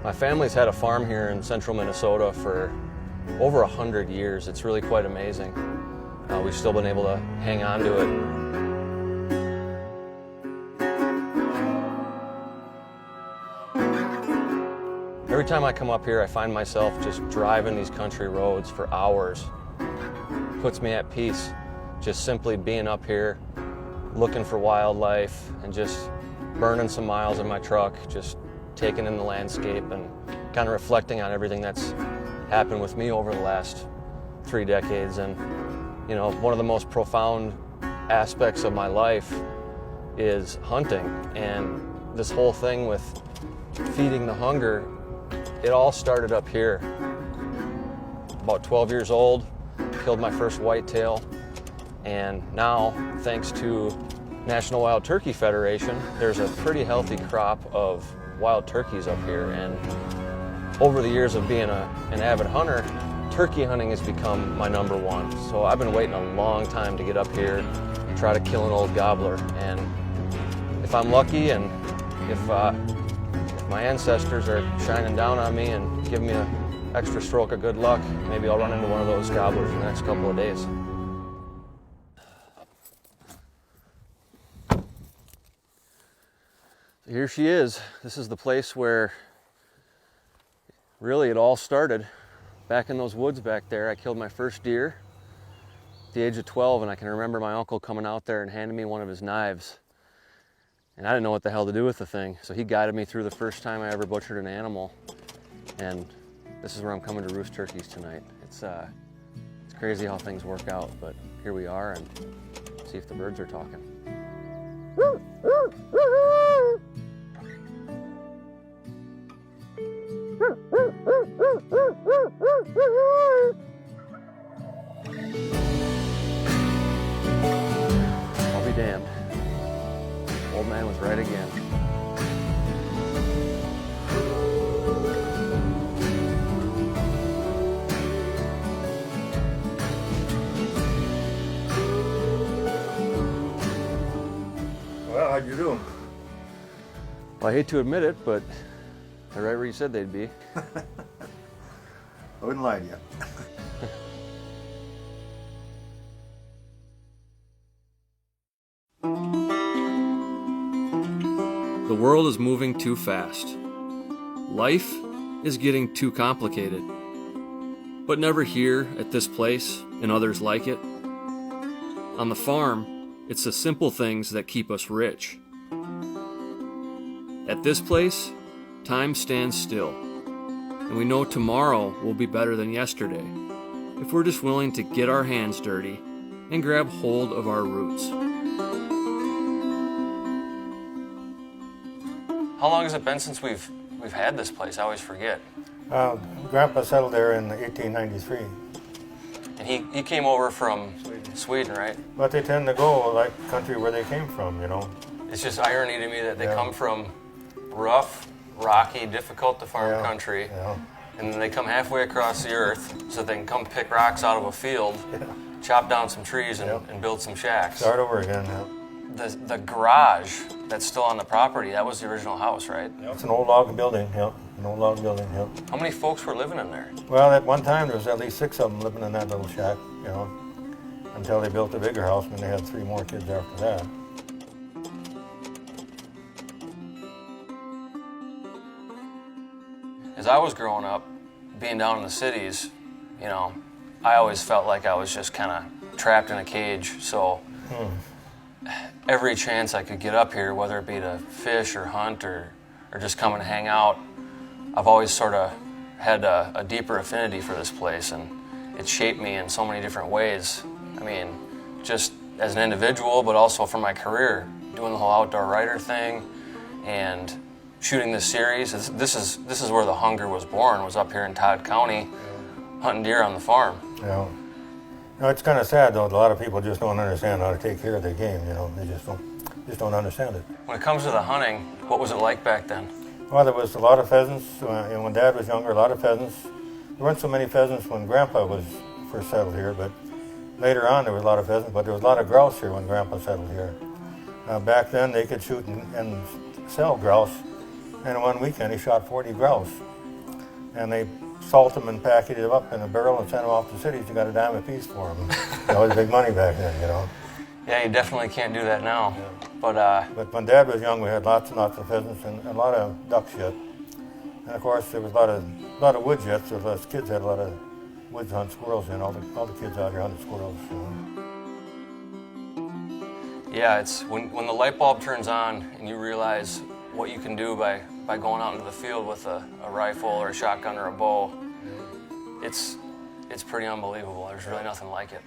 My family's had a farm here in central Minnesota for over 100 years. It's really quite amazing. We've still been able to hang on to it. Every time I come up here, I find myself just driving these country roads for hours. It puts me at peace, just simply being up here, looking for wildlife, and just burning some miles in my truck, just taking in the landscape and kind of reflecting on everything that's happened with me over the last 3 decades. And you know, one of the most profound aspects of my life is hunting, and this whole thing with feeding the hunger, it all started up here. About 12 years old, killed my first whitetail, and now, thanks to National Wild Turkey Federation, there's a pretty healthy crop of wild turkeys up here. And over the years of being an avid hunter, turkey hunting has become my number one. So I've been waiting a long time to get up here and try to kill an old gobbler. And if I'm lucky, and if my ancestors are shining down on me and giving me an extra stroke of good luck, maybe I'll run into one of those gobblers in the next couple of days. Here she is. This is the place where really it all started. Back in those woods back there, I killed my first deer at the age of 12, and I can remember my uncle coming out there and handing me one of his knives. And I didn't know what the hell to do with the thing, so he guided me through the first time I ever butchered an animal. And this is where I'm coming to roost turkeys tonight. It's crazy how things work out, but here we are, and see if the birds are talking. I'll be damned. Old man was right again. Well, how'd you do? Well, I hate to admit it, but they're right where you said they'd be. I wouldn't lie to you. The world is moving too fast. Life is getting too complicated. But never here at this place and others like it. On the farm, it's the simple things that keep us rich. At this place, time stands still, and we know tomorrow will be better than yesterday if we're just willing to get our hands dirty and grab hold of our roots. How long has it been since we've had this place? I always forget. Grandpa settled there in 1893. And he came over from Sweden, right? But they tend to go like country where they came from, you know. It's just irony to me that they come from rough, rocky, difficult to farm country, and then they come halfway across the earth so they can come pick rocks out of a field, chop down some trees, and build some shacks. Start over again, The garage that's still on the property, that was the original house, right? It's an old log building, an old log building, How many folks were living in there? Well, at one time there was at least 6 of them living in that little shack, you know, until they built a bigger house, and they had 3 more kids after that. As I was growing up, being down in the cities, you know, I always felt like I was just kind of trapped in a cage. So every chance I could get up here, whether it be to fish or hunt or just come and hang out, I've always sort of had a deeper affinity for this place, and it shaped me in so many different ways. I mean, just as an individual, but also for my career, doing the whole outdoor writer thing and shooting this series. This is where the hunger was born, was up here in Todd County, hunting deer on the farm. Yeah. You know, it's kind of sad though. A lot of people just don't understand how to take care of their game. You know, they just don't understand it. When it comes to the hunting, what was it like back then? Well, there was a lot of pheasants. And when Dad was younger, a lot of pheasants. There weren't so many pheasants when Grandpa was first settled here, but later on there was a lot of pheasants. But there was a lot of grouse here when Grandpa settled here. Back then they could shoot and sell grouse And in one weekend he shot 40 grouse. And they salt them and package them up in a barrel and send them off to cities. You got a dime a piece for them. That was big money back then, you know. Yeah, you definitely can't do that now. Yeah. But when Dad was young, we had lots and lots of pheasants and a lot of duck shit. And of course, there was a lot of wood jets. So us kids had a lot of woods hunt squirrels, and all the kids out here hunted squirrels. yeah, it's when the light bulb turns on and you realize what you can do by going out into the field with a rifle or a shotgun or a bow. It's pretty unbelievable. There's really nothing like it.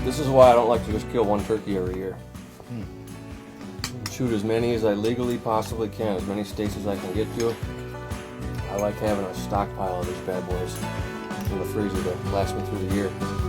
This is why I don't like to just kill one turkey every year. Shoot as many as I legally possibly can, as many states as I can get to. I like having a stockpile of these bad boys in the freezer to last me through the year.